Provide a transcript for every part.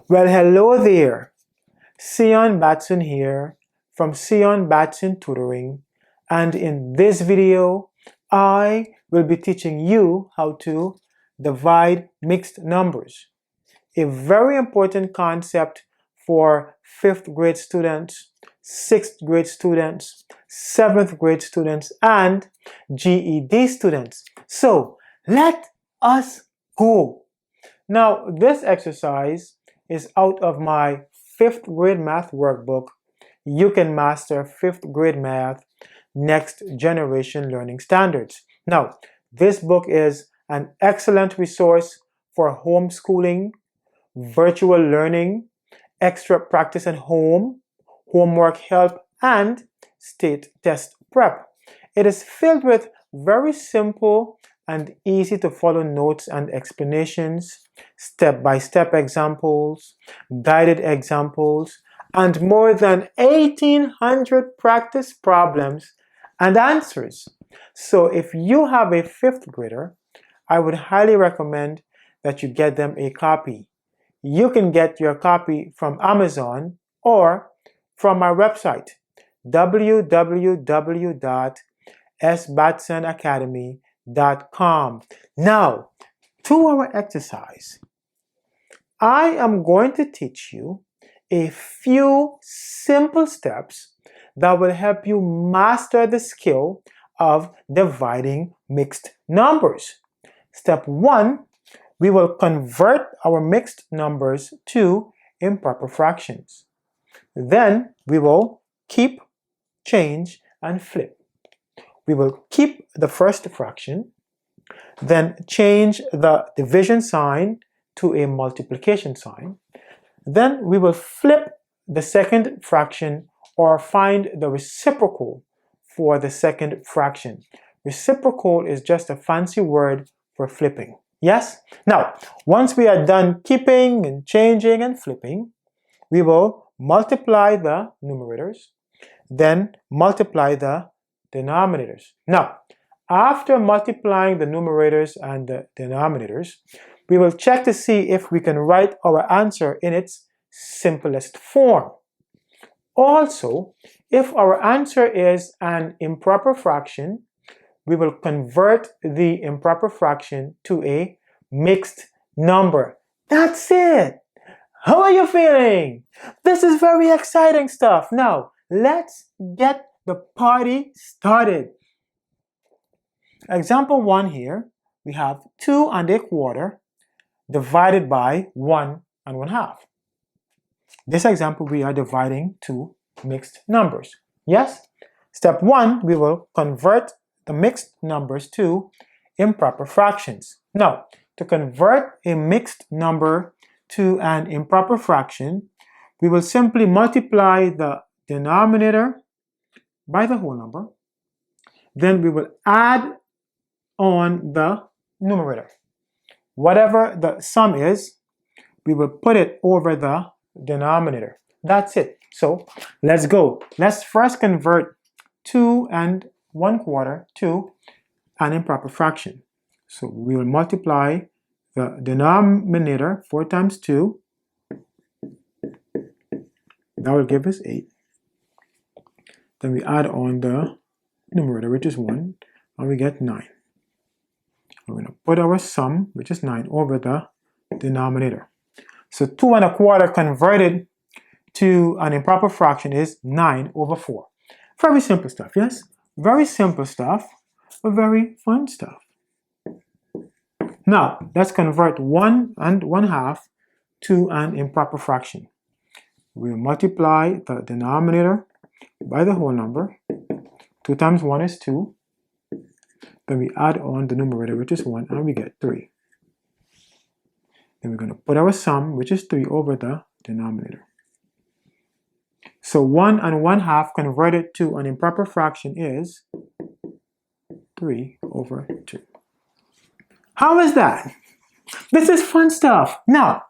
Well, hello there. Sion Batson here from Sion Batson Tutoring, and in this video, I will be teaching you how to divide mixed numbers. A very important concept for 5th grade students, 6th grade students, 7th grade students, and GED students. So, let us go. Now, this exercise is out of my 5th grade math workbook. You can master 5th grade math, next generation learning standards. Now, this book is an excellent resource for homeschooling, virtual learning, extra practice at home, homework help, and state test prep. It is filled with very simple and easy to follow notes and explanations, step-by-step examples, guided examples, and more than 1,800 practice problems and answers. So if you have a 5th grader, I would highly recommend that you get them a copy. You can get your copy from Amazon or from my website, www.sbatsonacademy.com. Now, to our exercise. I am going to teach you a few simple steps that will help you master the skill of dividing mixed numbers. Step 1, we will convert our mixed numbers to improper fractions. Then we will keep, change, and flip. We will keep the first fraction, then change the division sign to a multiplication sign. Then we will flip the second fraction or find the reciprocal for the second fraction. Reciprocal is just a fancy word for flipping. Yes? Now, once we are done keeping and changing and flipping, we will multiply the numerators, then multiply the denominators. Now, after multiplying the numerators and the denominators, we will check to see if we can write our answer in its simplest form. Also, if our answer is an improper fraction, we will convert the improper fraction to a mixed number. That's it! How are you feeling? This is very exciting stuff. Now, let's get the party started. Example 1 here, we have 2 1/4 divided by 1 1/2. This example, we are dividing two mixed numbers. Yes? Step 1, we will convert the mixed numbers to improper fractions. Now, to convert a mixed number to an improper fraction, we will simply multiply the denominator by the whole number. Then we will add on the numerator. Whatever the sum is, we will put it over the denominator. That's it. So let's go. Let's first convert 2 1/4 to an improper fraction. So we will multiply the denominator 4 times 2. That will give us 8. Then we add on the numerator, which is 1, and we get 9. We're going to put our sum, which is 9, over the denominator. So 2 1/4 converted to an improper fraction is 9 over 4. Very simple stuff, yes? Very simple stuff, but very fun stuff. Now, let's convert 1 1/2 to an improper fraction. We'll multiply the denominator by the whole number. 2 times 1 is 2. Then we add on the numerator, which is 1, and we get 3. Then we're going to put our sum, which is 3, over the denominator. So 1 1/2 converted to an improper fraction is 3 over 2. How is that? This is fun stuff. Now,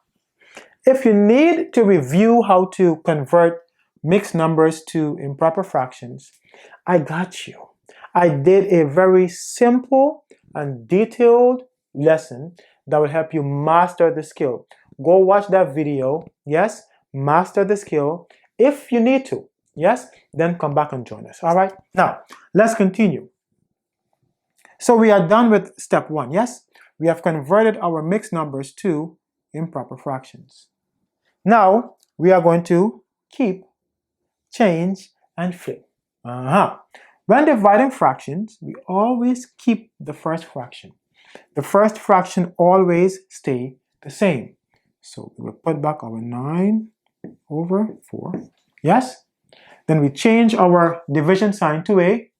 if you need to review how to convert mixed numbers to improper fractions, I got you. I did a very simple and detailed lesson that will help you master the skill. Go watch that video yes, master the skill. If you need to, yes, then come back and join us. All right, now let's continue. So we are done with step 1, yes? We have converted our mixed numbers to improper fractions. Now we are going to keep, change, and flip. When dividing fractions, we always keep the first fraction. The first fraction always stay the same. So we will put back our 9/4, yes? Then we change our division sign to a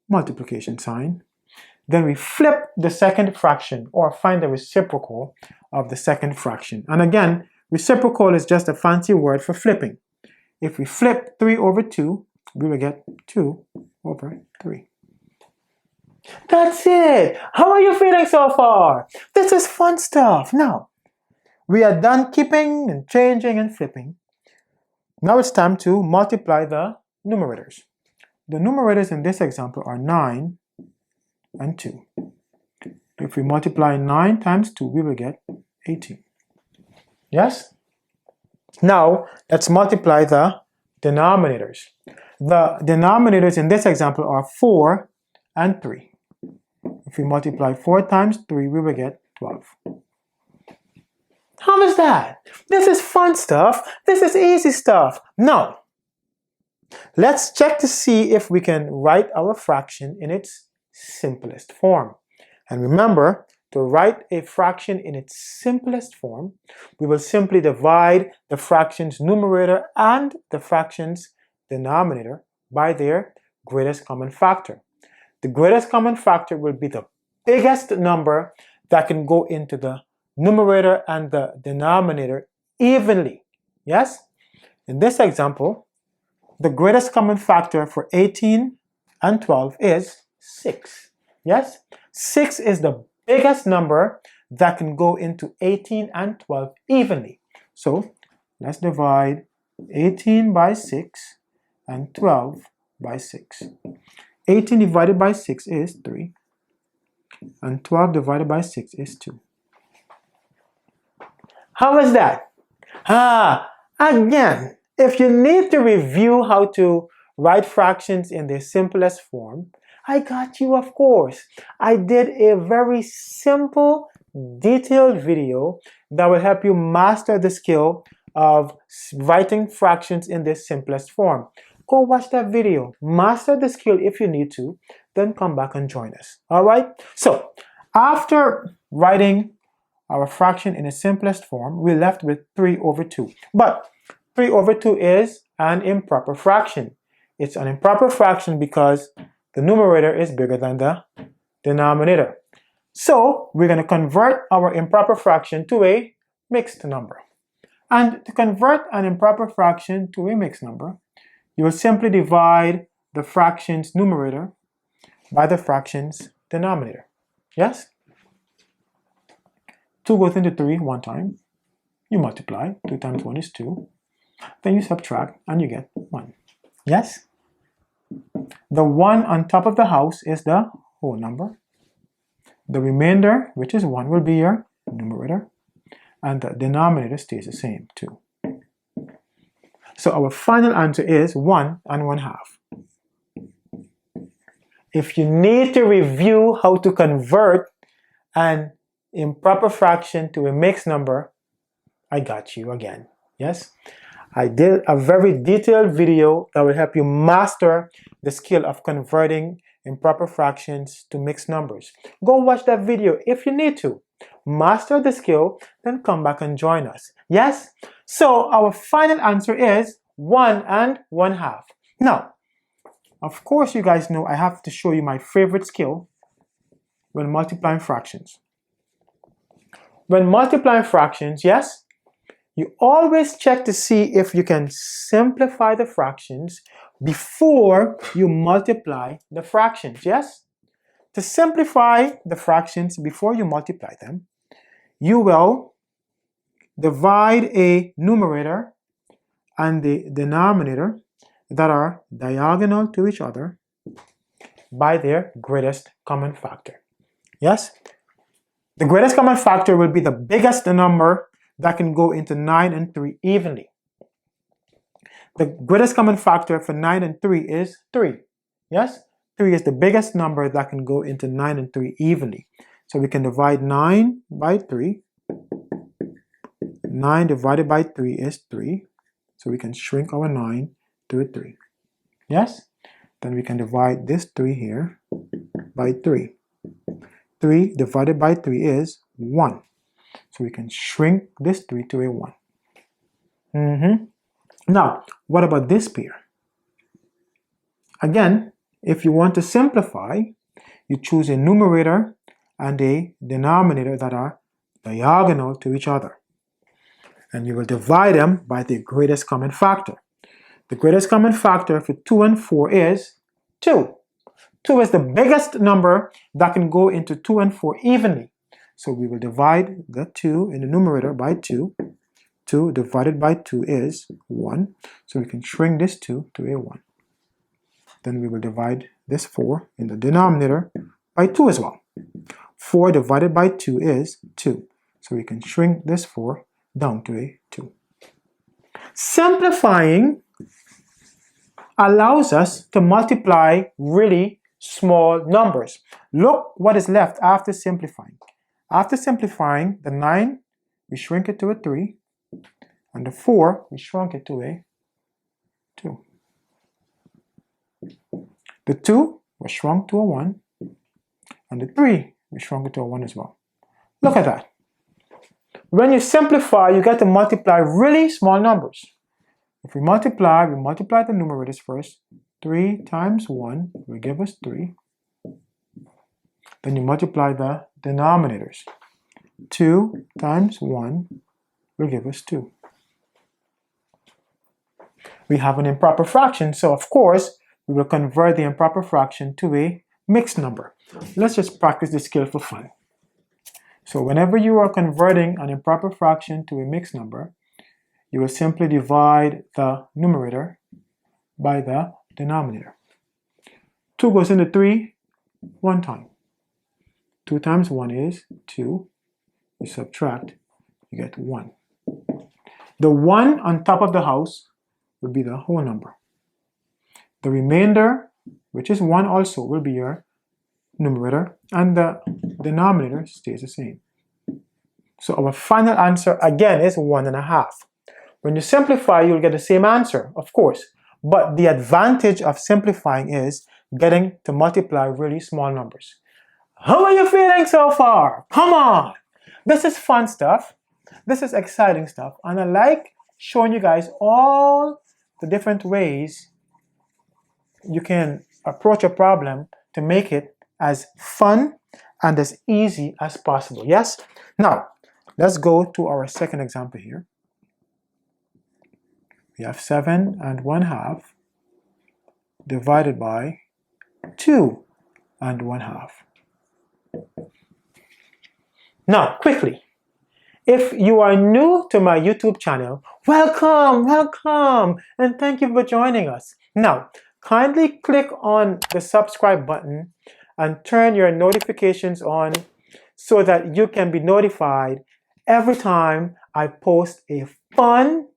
multiplication sign. Then we flip the second fraction, or find the reciprocal of the second fraction. And again, reciprocal is just a fancy word for flipping. If we flip 3/2, we will get 2/3. That's it! How are you feeling so far? This is fun stuff. Now, we are done keeping and changing and flipping. Now it's time to multiply the numerators. The numerators in this example are 9 and 2. If we multiply 9 times 2, we will get 18. Yes? Now, let's multiply the denominators. The denominators in this example are 4 and 3. If we multiply 4 times 3, we will get 12. How is that? This is fun stuff. This is easy stuff. Now, let's check to see if we can write our fraction in its simplest form. And remember, to write a fraction in its simplest form, we will simply divide the fraction's numerator and the fraction's denominator by their greatest common factor. The greatest common factor will be the biggest number that can go into the numerator and the denominator evenly. Yes? In this example, the greatest common factor for 18 and 12 is 6. Yes? 6 is the biggest number that can go into 18 and 12 evenly. So let's divide 18 by 6 and 12 by 6. 18 divided by 6 is 3, and 12 divided by 6 is 2. How is that? Again, if you need to review how to write fractions in their simplest form, I got you, of course. I did a very simple, detailed video that will help you master the skill of writing fractions in their simplest form. Go watch that video. Master the skill if you need to, then come back and join us. All right? So, after writing our fraction in its simplest form, we're left with 3/2. But 3/2 is an improper fraction. It's an improper fraction because the numerator is bigger than the denominator. So, we're going to convert our improper fraction to a mixed number. And to convert an improper fraction to a mixed number, you will simply divide the fraction's numerator by the fraction's denominator. Yes? 2 goes into 3 one time. You multiply. 2 times 1 is 2. Then you subtract and you get 1. Yes? The 1 on top of the house is the whole number. The remainder, which is 1, will be your numerator. And the denominator stays the same, 2. So our final answer is 1 and 1/2. If you need to review how to convert an improper fraction to a mixed number, I got you again. Yes? I did a very detailed video that will help you master the skill of converting improper fractions to mixed numbers. Go watch that video if you need to. Master the skill, then come back and join us. Yes? So our final answer is 1 and 1/2. Now, of course you guys know I have to show you my favorite skill when multiplying fractions. When multiplying fractions, yes, you always check to see if you can simplify the fractions before you multiply the fractions, yes? To simplify the fractions before you multiply them, you will divide a numerator and the denominator that are diagonal to each other by their greatest common factor. Yes? The greatest common factor will be the biggest number that can go into 9 and 3 evenly. The greatest common factor for 9 and 3 is 3. Yes? 3 is the biggest number that can go into 9 and 3 evenly. So we can divide 9 by 3. 9 divided by 3 is 3. So we can shrink our 9 to a 3. Yes? Then we can divide this 3 here by 3. 3 divided by 3 is 1. So we can shrink this 3 to a 1. Now, what about this pair? Again, if you want to simplify, you choose a numerator and a denominator that are diagonal to each other. And you will divide them by the greatest common factor. The greatest common factor for 2 and 4 is 2. 2 is the biggest number that can go into 2 and 4 evenly. So we will divide the 2 in the numerator by 2. 2 divided by 2 is 1. So we can shrink this 2 to a 1. Then we will divide this 4 in the denominator by 2 as well. 4 divided by 2 is 2. So we can shrink this 4 down to a 2. Simplifying allows us to multiply really small numbers. Look what is left after simplifying. After simplifying, the 9, we shrink it to a 3, and the 4, we shrunk it to a 2. The 2 was shrunk to a 1, and the 3, we shrunk it to a 1 as well. Look at that. When you simplify, you get to multiply really small numbers. If we multiply the numerators first. 3 times 1 will give us 3. Then you multiply the denominators. 2 times 1 will give us 2. We have an improper fraction, so of course, we will convert the improper fraction to a mixed number. Let's just practice this skill for fun. So whenever you are converting an improper fraction to a mixed number, you will simply divide the numerator by the denominator. 2 goes into 3 one time. 2 times 1 is 2. You subtract, you get 1. The 1 on top of the house will be the whole number. The remainder, which is 1 also, will be your numerator, and the denominator stays the same. So our final answer again is 1.5. When you simplify, you'll get the same answer, of course, but the advantage of simplifying is getting to multiply really small numbers. How are you feeling so far? Come on! This is fun stuff. This is exciting stuff, and I like showing you guys all the different ways you can approach a problem to make it as fun and as easy as possible. Yes? Now, let's go to our second example here. We have 7.1/2 divided by 2.1/2. Now, quickly, if you are new to my YouTube channel, welcome, and thank you for joining us. Now, kindly click on the subscribe button and turn your notifications on so that you can be notified every time I post a fun,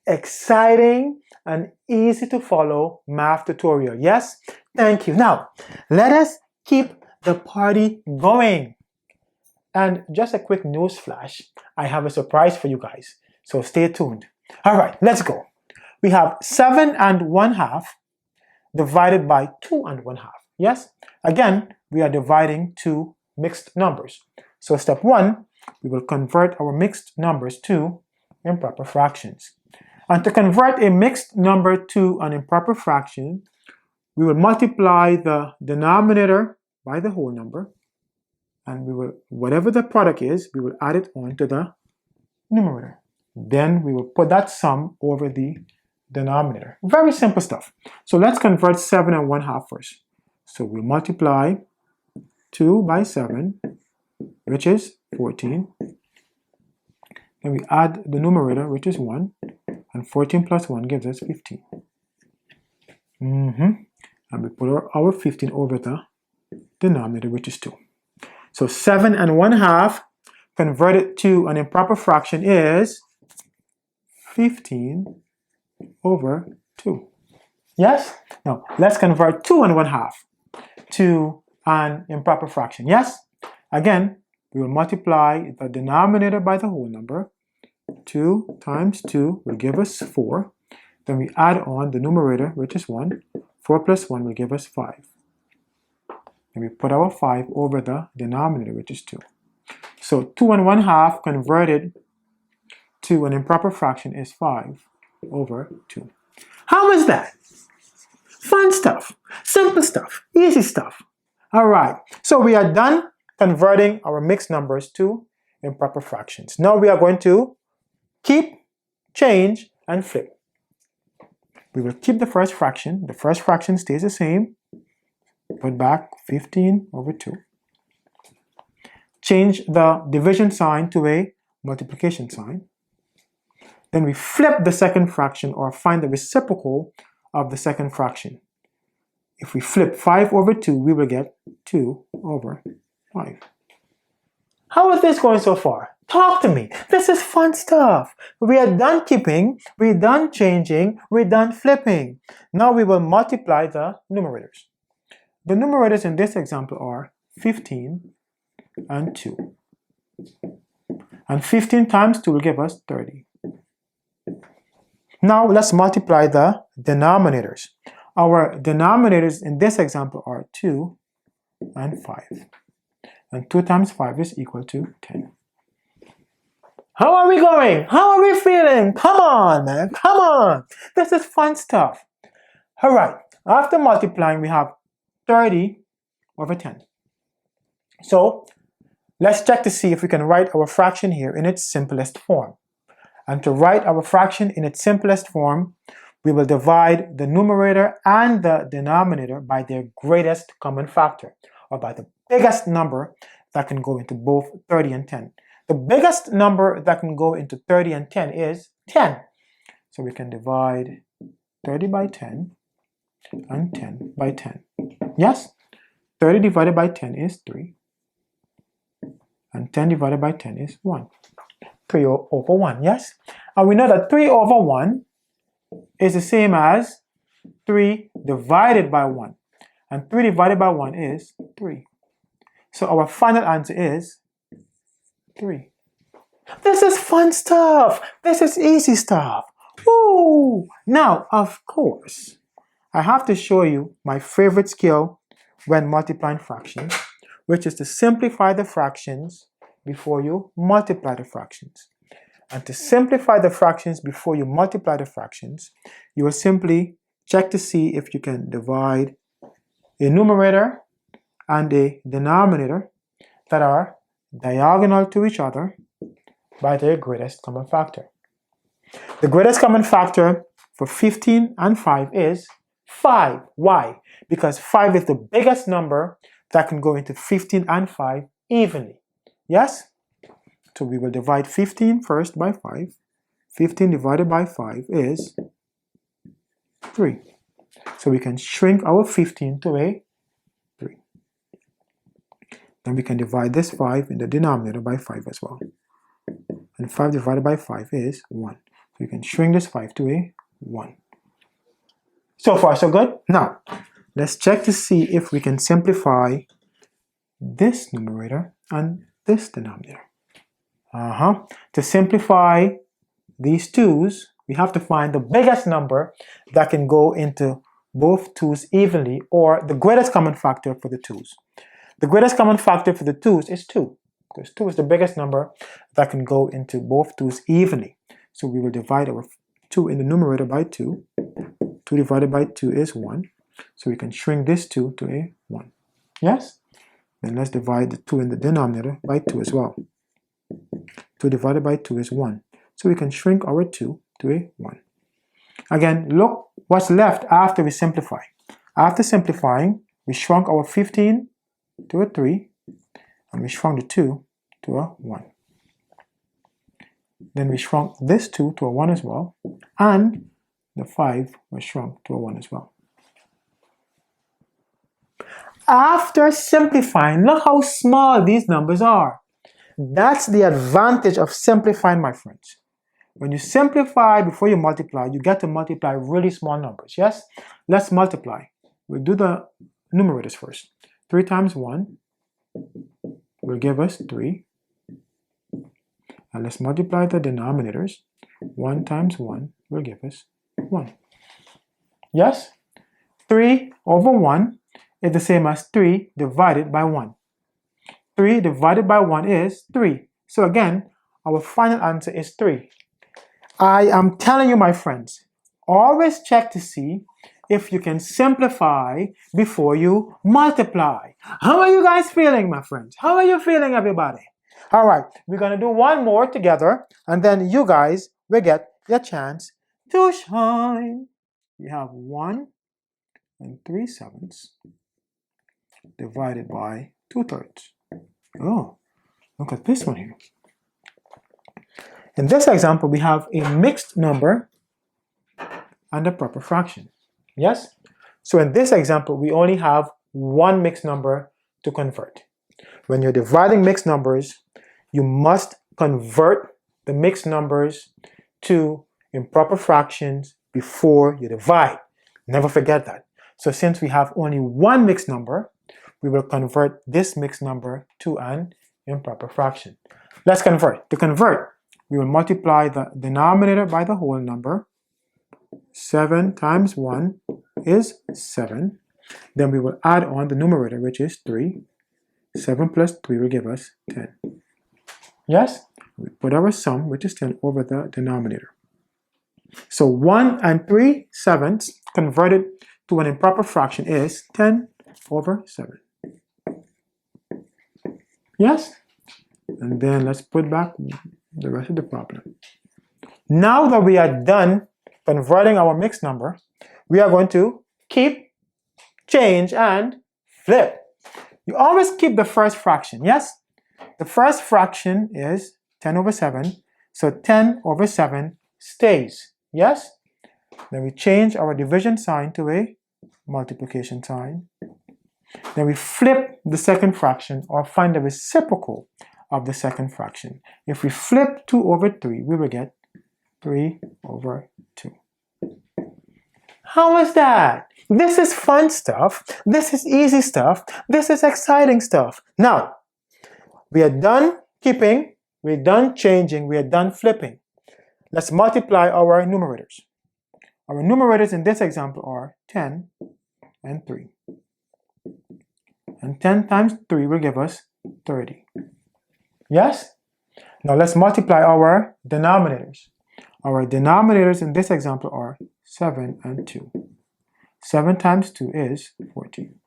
exciting, and easy to follow math tutorial. Yes? Thank you. Now, let us keep the party going. And just a quick news flash, I have a surprise for you guys, so stay tuned. All right, let's go. We have 7.1/2 divided by 2.1/2. Yes? Again, we are dividing two mixed numbers. So step 1, we will convert our mixed numbers to improper fractions. And to convert a mixed number to an improper fraction, we will multiply the denominator by the whole number, and we will, whatever the product is, we will add it on to the numerator. Then we will put that sum over the denominator. Very simple stuff. So let's convert 7.1/2 first. So we'll multiply 2 by 7, which is 14. Then we add the numerator, which is 1, and 14 plus 1 gives us 15. And we put our 15 over the denominator, which is 2. So 7.1/2 converted to an improper fraction is 15 over 2. Yes? Now, let's convert 2 and 1/2 to an improper fraction. Yes? Again, we will multiply the denominator by the whole number. 2 times 2 will give us 4. Then we add on the numerator, which is 1. 4 plus 1 will give us 5. And we put our 5 over the denominator, which is 2. So 2 and 1/2 converted to an improper fraction is 5 over 2. How was that? Fun stuff, simple stuff, easy stuff. All right, so we are done converting our mixed numbers to improper fractions. Now we are going to keep, change, and flip. We will keep the first fraction. The first fraction stays the same. Put back 15 over 2. Change the division sign to a multiplication sign. Then we flip the second fraction or find the reciprocal of the second fraction. If we flip 5 over 2, we will get 2 over 5. How is this going so far? Talk to me. This is fun stuff. We are done keeping, we're done changing, we're done flipping. Now we will multiply the numerators. The numerators in this example are 15 and 2. And 15 times 2 will give us 30. Now let's multiply the denominators. Our denominators in this example are 2 and 5. And 2 times 5 is equal to 10. How are we going? How are we feeling? Come on, man. Come on. This is fun stuff. All right. After multiplying, we have 30 over 10. So let's check to see if we can write our fraction here in its simplest form. And to write our fraction in its simplest form, we will divide the numerator and the denominator by their greatest common factor, or by the biggest number that can go into both 30 and 10. The biggest number that can go into 30 and 10 is 10. So we can divide 30 by 10 and 10 by 10. Yes? 30 divided by 10 is 3. And 10 divided by 10 is 1. 3 over 1, yes? And we know that 3 over 1 is the same as 3 divided by 1. And 3 divided by 1 is 3. So our final answer is 3. This is fun stuff. This is easy stuff. Woo! Now, of course, I have to show you my favorite skill when multiplying fractions, which is to simplify the fractions before you multiply the fractions. And to simplify the fractions before you multiply the fractions, you will simply check to see if you can divide a numerator and a denominator that are diagonal to each other by their greatest common factor. The greatest common factor for 15 and 5 is 5. Why? Because 5 is the biggest number that can go into 15 and 5 evenly. Yes? So we will divide 15 first by 5. 15 divided by 5 is 3. So we can shrink our 15 to a 3. Then we can divide this 5 in the denominator by 5 as well. And 5 divided by 5 is 1. So we can shrink this 5 to a 1. So far, so good. Now, let's check to see if we can simplify this numerator and this denominator. To simplify these 2's, we have to find the biggest number that can go into both 2's evenly, or the greatest common factor for the 2's. The greatest common factor for the 2's is 2, because 2 is the biggest number that can go into both 2's evenly. So we will divide our 2 in the numerator by 2. 2 divided by 2 is 1. So we can shrink this 2 to a 1. Yes? Then let's divide the 2 in the denominator by 2 as well. 2 divided by 2 is 1. So we can shrink our 2 to a 1. Again, look what's left after we simplify. After simplifying, we shrunk our 15 to a 3, and we shrunk the 2 to a 1. Then we shrunk this 2 to a 1 as well, and the 5 was shrunk to a 1 as well. After simplifying, look how small these numbers are. That's the advantage of simplifying, my friends. When you simplify before you multiply, you get to multiply really small numbers, yes? Let's multiply. We'll do the numerators first. 3 times 1 will give us 3. And let's multiply the denominators. 1 times 1 will give us 1. Yes? 3 over 1 is the same as 3 divided by 1. 3 divided by 1 is 3. So again, our final answer is 3. I am telling you, my friends, always check to see if you can simplify before you multiply. How are you guys feeling, my friends? How are you feeling, everybody? All right, we're going to do one more together, and then you guys will get your chance to shine. We have 1 3/7 divided by 2/3. Oh, look at this one here. In this example, we have a mixed number and a proper fraction. Yes? So in this example, we only have one mixed number to convert. When you're dividing mixed numbers, you must convert the mixed numbers to improper fractions before you divide. Never forget that. So since we have only one mixed number, we will convert this mixed number to an improper fraction. Let's convert. To convert, we will multiply the denominator by the whole number. 7 times 1 is 7. Then we will add on the numerator, which is 3. 7 plus 3 will give us 10. Yes? We put our sum, which is 10, over the denominator. So 1 3/7 converted to an improper fraction is 10 over 7. Yes? And then let's put back the rest of the problem. Now that we are done converting our mixed number, we are going to keep, change, and flip. You always keep the first fraction, yes? The first fraction is 10 over 7, so 10 over 7 stays, yes? Then we change our division sign to a multiplication sign. Then we flip the second fraction, or find the reciprocal of the second fraction. If we flip 2 over 3, we will get 3 over 2. How is that? This is fun stuff. This is easy stuff. This is exciting stuff. Now, we are done keeping, we're done changing, we are done flipping. Let's multiply our numerators. Our numerators in this example are 10 and 3. And 10 times 3 will give us 30. Yes? Now let's multiply our denominators. Our denominators in this example are 7 and 2. 7 times 2 is 14.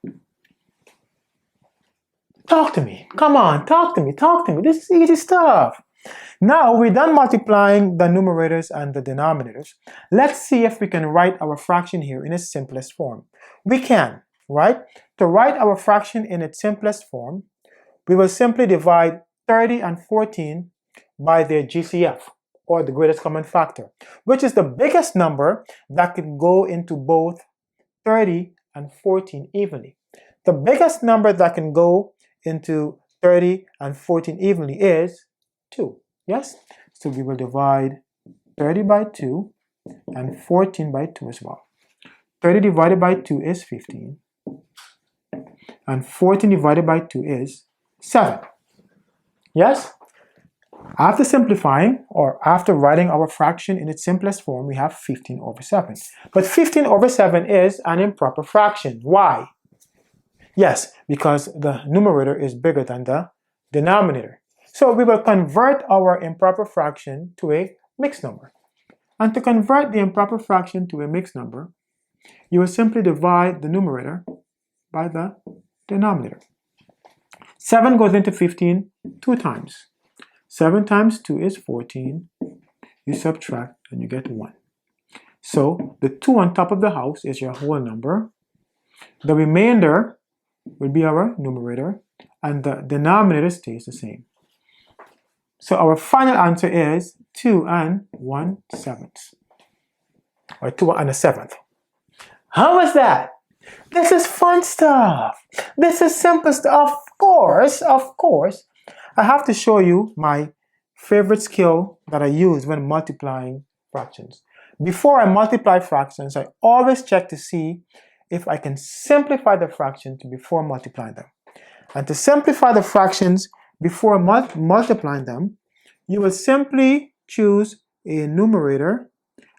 Talk to me. Come on, talk to me, talk to me. This is easy stuff. Now we're done multiplying the numerators and the denominators. Let's see if we can write our fraction here in its simplest form. We can, right? To write our fraction in its simplest form, we will simply divide 30 and 14 by their GCF, or the greatest common factor, which is the biggest number that can go into both 30 and 14 evenly. The biggest number that can go into 30 and 14 evenly is 2. Yes? So we will divide 30 by 2 and 14 by 2 as well. 30 divided by 2 is 15. And 14 divided by 2 is 7. Yes? After simplifying, or after writing our fraction in its simplest form, we have 15 over 7. But 15 over 7 is an improper fraction. Why? Yes, because the numerator is bigger than the denominator. So we will convert our improper fraction to a mixed number. And to convert the improper fraction to a mixed number, you will simply divide the numerator by the denominator. 7 goes into 15 2 times. 7 times 2 is 14. You subtract and you get 1. So the 2 on top of the house is your whole number. The remainder will be our numerator, and the denominator stays the same. So our final answer is 2 1/7, or 2 1/7. How was that? This is fun stuff. This is simple stuff. Of course, I have to show you my favorite skill that I use when multiplying fractions. Before I multiply fractions, I always check to see if I can simplify the fractions before multiplying them. And to simplify the fractions before multiplying them, you will simply choose a numerator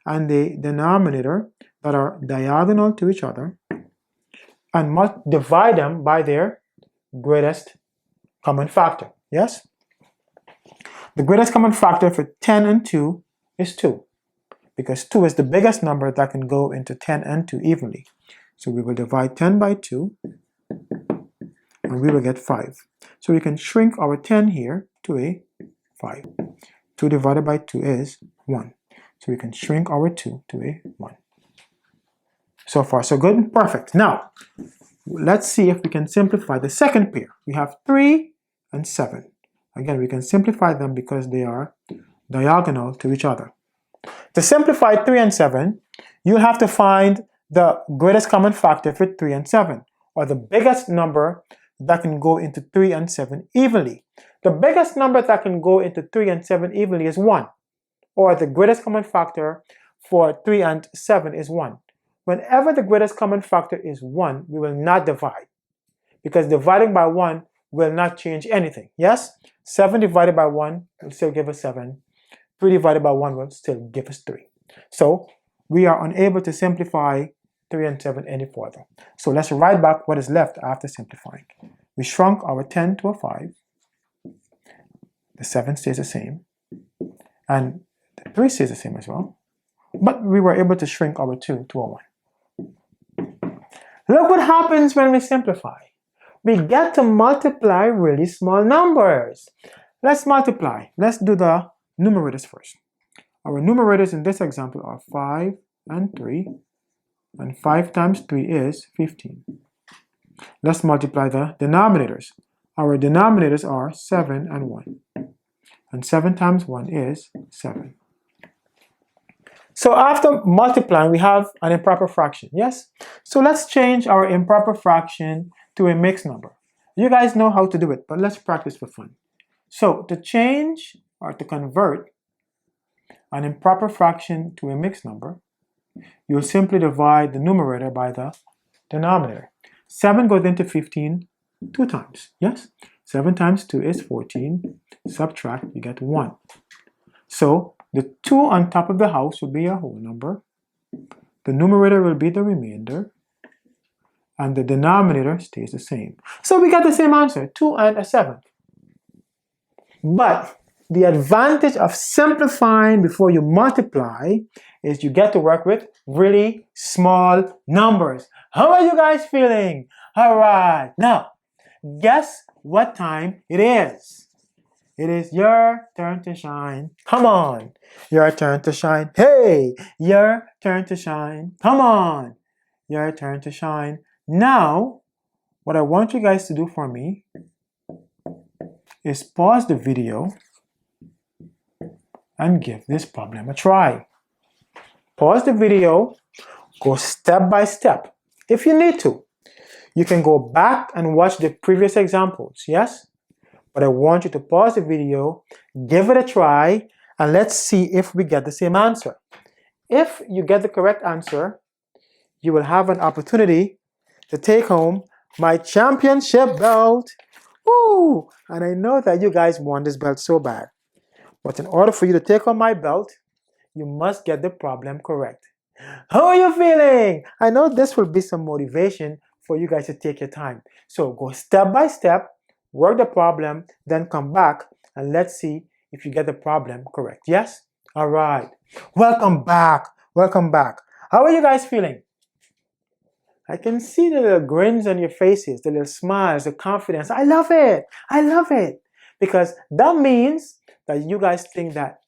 and a denominator that are diagonal to each other and divide them by their greatest common factor. Yes? The greatest common factor for 10 and 2 is 2, because 2 is the biggest number that can go into 10 and 2 evenly. So we will divide 10 by 2, and we will get 5. So we can shrink our 10 here to a 5. 2 divided by 2 is 1. So we can shrink our 2 to a 1. So far, so good. Perfect. Now, let's see if we can simplify the second pair. We have 3 and 7. Again, we can simplify them because they are diagonal to each other. To simplify 3 and 7, you'll have to find the greatest common factor for 3 and 7, or the biggest number that can go into 3 and 7 evenly. The biggest number that can go into 3 and 7 evenly is 1, or the greatest common factor for 3 and 7 is 1. Whenever the greatest common factor is 1, we will not divide, because dividing by 1 will not change anything. Yes? 7 divided by 1 will still give us 7. 3 divided by 1 will still give us 3. So we are unable to simplify 3 and 7 any further. So let's write back what is left after simplifying. We shrunk our 10 to a 5. The 7 stays the same. And the 3 stays the same as well. But we were able to shrink our 2 to a 1. Look what happens when we simplify. We get to multiply really small numbers. Let's multiply. Let's do the numerators first. Our numerators in this example are 5 and 3. And 5 times 3 is 15. Let's multiply the denominators. Our denominators are 7 and 1. And 7 times 1 is 7. So after multiplying, we have an improper fraction, yes? So let's change our improper fraction to a mixed number. You guys know how to do it, but let's practice for fun. So to change or to convert an improper fraction to a mixed number, you'll simply divide the numerator by the denominator. 7 goes into 15 2 times, yes? 7 times 2 is 14. Subtract, you get 1. So the 2 on top of the house will be a whole number. The numerator will be the remainder. And the denominator stays the same. So we got the same answer, 2 and a 7. But the advantage of simplifying before you multiply is you get to work with really small numbers. How are you guys feeling? All right. Now, guess what time it is? It is your turn to shine. Come on. Your turn to shine. Hey, your turn to shine. Come on. Your turn to shine. Now, what I want you guys to do for me is pause the video and give this problem a try. Pause the video, go step by step. If you need to, you can go back and watch the previous examples, yes? But I want you to pause the video, give it a try, and let's see if we get the same answer. If you get the correct answer, you will have an opportunity to take home my championship belt. Woo! And I know that you guys want this belt so bad. But in order for you to take home my belt, you must get the problem correct. How are you feeling? I know this will be some motivation for you guys to take your time. So go step by step, work the problem, then come back and let's see if you get the problem correct. Yes? All right. Welcome back. Welcome back. How are you guys feeling? I can see the little grins on your faces, the little smiles, the confidence. I love it. I love it. Because that means that you guys think that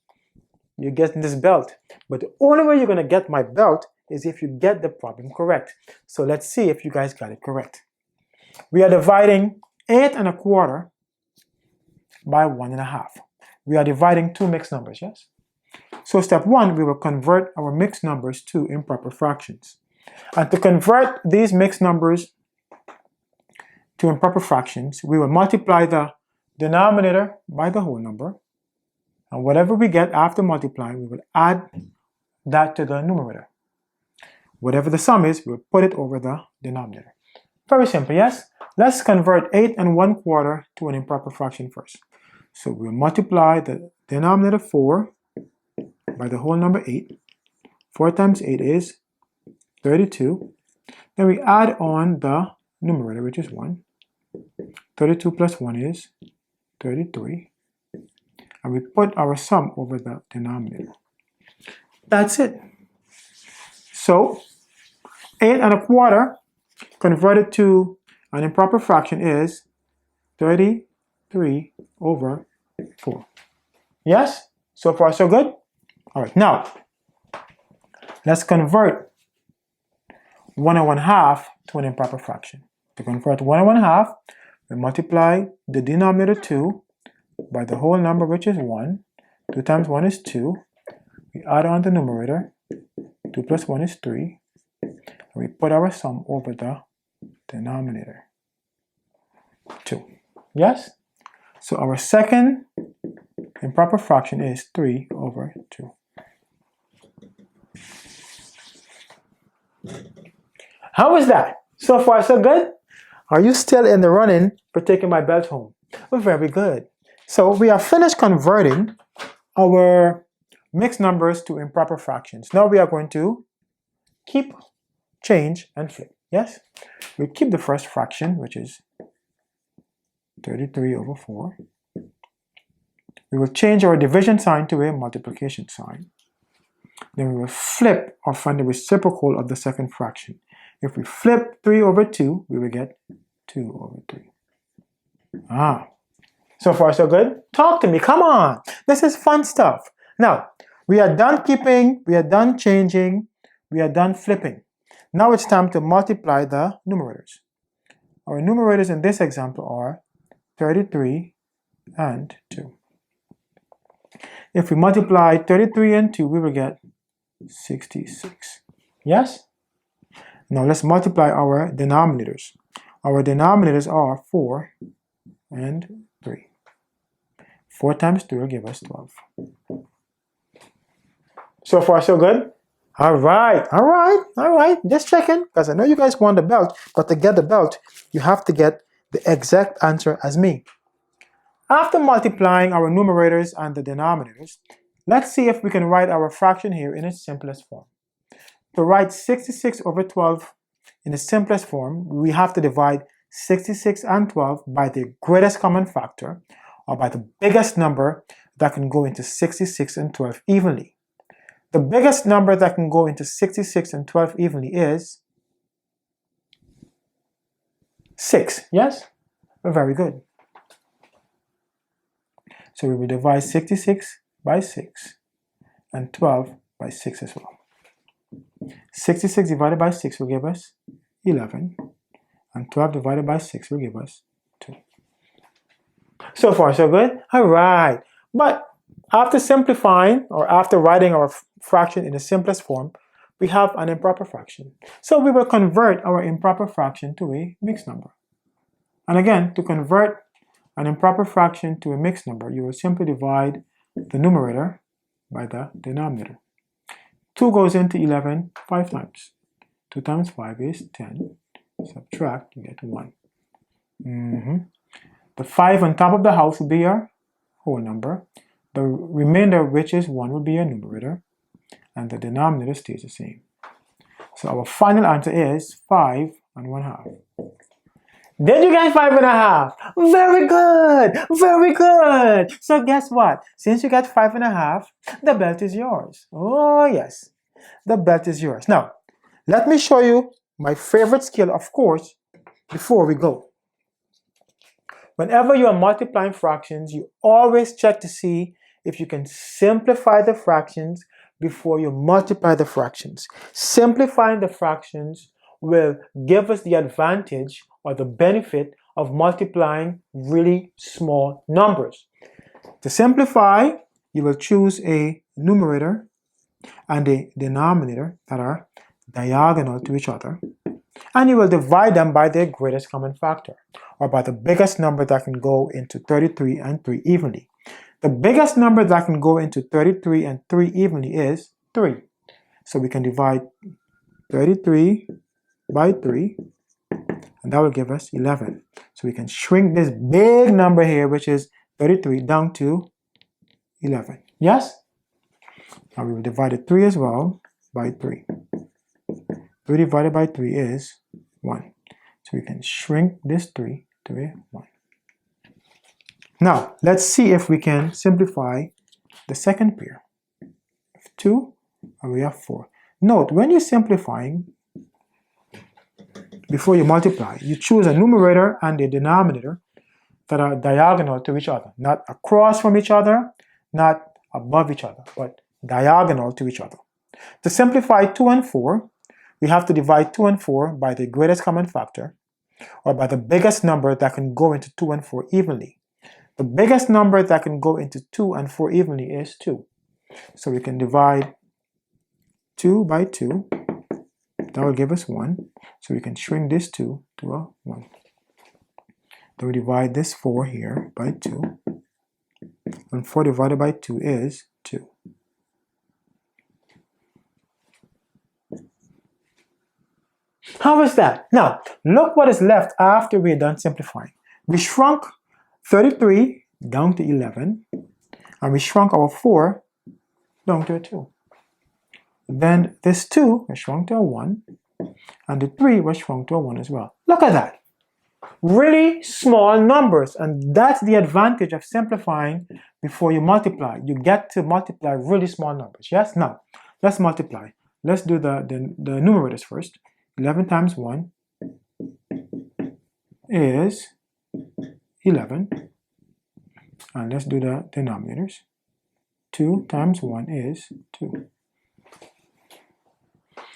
you're getting this belt. But the only way you're going to get my belt is if you get the problem correct. So let's see if you guys got it correct. We are dividing 8 1/4 by 1 1/2. We are dividing two mixed numbers, yes? So step 1, we will convert our mixed numbers to improper fractions. And to convert these mixed numbers to improper fractions, we will multiply the denominator by the whole number, and whatever we get after multiplying, we will add that to the numerator. Whatever the sum is, we'll put it over the denominator. Very simple, yes? Let's convert 8 1/4 to an improper fraction first. So we'll multiply the denominator 4 by the whole number 8. 4 times 8 is 32. Then we add on the numerator, which is 1. 32 plus 1 is 33. And we put our sum over the denominator. That's it. So 8 1/4 converted to an improper fraction is 33 over 4. Yes? So far so good? All right, now let's convert 1 1/2 to an improper fraction. To convert 1 1/2, we multiply the denominator 2 by the whole number, which is 1. 2 times 1 is 2. We add on the numerator. 2 plus 1 is 3. And we put our sum over the denominator. 2. Yes? So our second improper fraction is 3 over 2. How was that? So far, so good? Are you still in the running for taking my belt home? Well, very good. So we have finished converting our mixed numbers to improper fractions. Now we are going to keep, change, and flip. Yes? We keep the first fraction, which is 33 over 4. We will change our division sign to a multiplication sign. Then we will flip or find the reciprocal of the second fraction. If we flip 3 over 2, we will get 2 over 3. So far so good? Talk to me, come on. This is fun stuff. Now, we are done keeping, we are done changing, we are done flipping. Now it's time to multiply the numerators. Our numerators in this example are 33 and 2. If we multiply 33 and 2, we will get 66. Yes? Now let's multiply our denominators. Our denominators are 4 and 3. 4 times 3 will give us 12. So far, so good? All right. Just checking, because I know you guys want the belt, but to get the belt, you have to get the exact answer as me. After multiplying our numerators and the denominators, let's see if we can write our fraction here in its simplest form. To write 66 over 12 in the simplest form, we have to divide 66 and 12 by the greatest common factor, or by the biggest number that can go into 66 and 12 evenly. The biggest number that can go into 66 and 12 evenly is 6. Yes? Very good. So we will divide 66 by 6 and 12 by 6 as well. 66 divided by 6 will give us 11, and 12 divided by 6 will give us 2. So far, so good? All right. But after simplifying, or after writing our fraction in the simplest form, we have an improper fraction. So we will convert our improper fraction to a mixed number. And again, to convert an improper fraction to a mixed number, you will simply divide the numerator by the denominator. 2 goes into 11 5 times. 2 times 5 is 10. Subtract, you get 1. The 5 on top of the house will be your whole number. The remainder, which is 1, will be your numerator. And the denominator stays the same. So our final answer is 5 1/2. Did you get 5 1/2? Very good! Very good! So guess what? Since you got 5 1/2, the belt is yours. Oh yes, the belt is yours. Now, let me show you my favorite skill, of course, before we go. Whenever you are multiplying fractions, you always check to see if you can simplify the fractions before you multiply the fractions. Simplifying the fractions will give us the advantage or the benefit of multiplying really small numbers. To simplify, you will choose a numerator and a denominator that are diagonal to each other. and you will divide them by their greatest common factor, or by the biggest number that can go into 33 and 3 evenly. The biggest number that can go into 33 and 3 evenly is 3. So we can divide 33 by 3, and that will give us 11. So we can shrink this big number here, which is 33, down to 11. Yes? Now we will divide 3 as well by 3. 3 divided by 3 is 1. So we can shrink this 3 to a 1. Now, let's see if we can simplify the second pair. 2, and we have 4. Note, when you're simplifying, before you multiply, you choose a numerator and a denominator that are diagonal to each other. Not across from each other, not above each other, but diagonal to each other. To simplify 2 and 4, we have to divide 2 and 4 by the greatest common factor, or by the biggest number that can go into 2 and 4 evenly. The biggest number that can go into 2 and 4 evenly is 2. So we can divide 2 by 2. That will give us 1. So we can shrink this 2 to a 1. Then we divide this 4 here by 2. And 4 divided by 2 is 2. How is that? Now, look what is left after we're done simplifying. We shrunk 33 down to 11, and we shrunk our 4 down to a 2. Then this 2 was shrunk to a 1, and the 3 was shrunk to a 1 as well. Look at that. Really small numbers, and that's the advantage of simplifying before you multiply. You get to multiply really small numbers. Yes? Now, let's multiply. Let's do the numerators first. 11 times 1 is 11. And let's do the denominators. 2 times 1 is 2.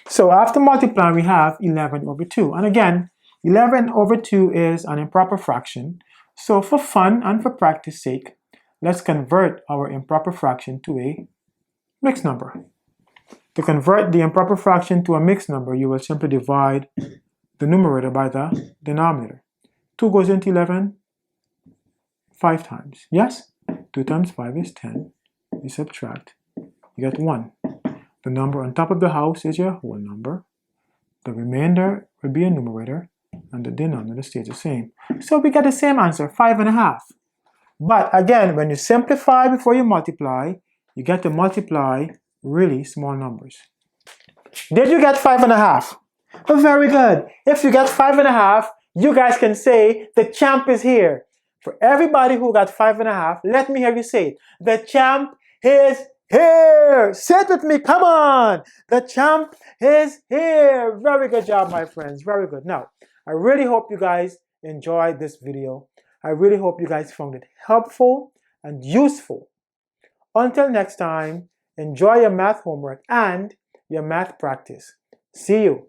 So after multiplying, we have 11 over 2. And again, 11 over 2 is an improper fraction. So for fun and for practice sake, let's convert our improper fraction to a mixed number. To convert the improper fraction to a mixed number, you will simply divide the numerator by the denominator. 2 goes into 11 5 times. Yes? 2 times 5 is 10. You subtract. You get 1. The number on top of the house is your whole number. The remainder will be a numerator, and the denominator stays the same. So we get the same answer, 5.5. But again, when you simplify before you multiply, you get to multiply really small numbers. Did you get 5.5? Oh, very good. If you get 5.5, you guys can say the champ is here. For everybody who got 5.5, let me hear you say it. The champ is here. Say it with me. Come on. The champ is here. Very good job, my friends. Very good. Now, I really hope you guys enjoyed this video. I really hope you guys found it helpful and useful. Until next time, enjoy your math homework and your math practice. See you.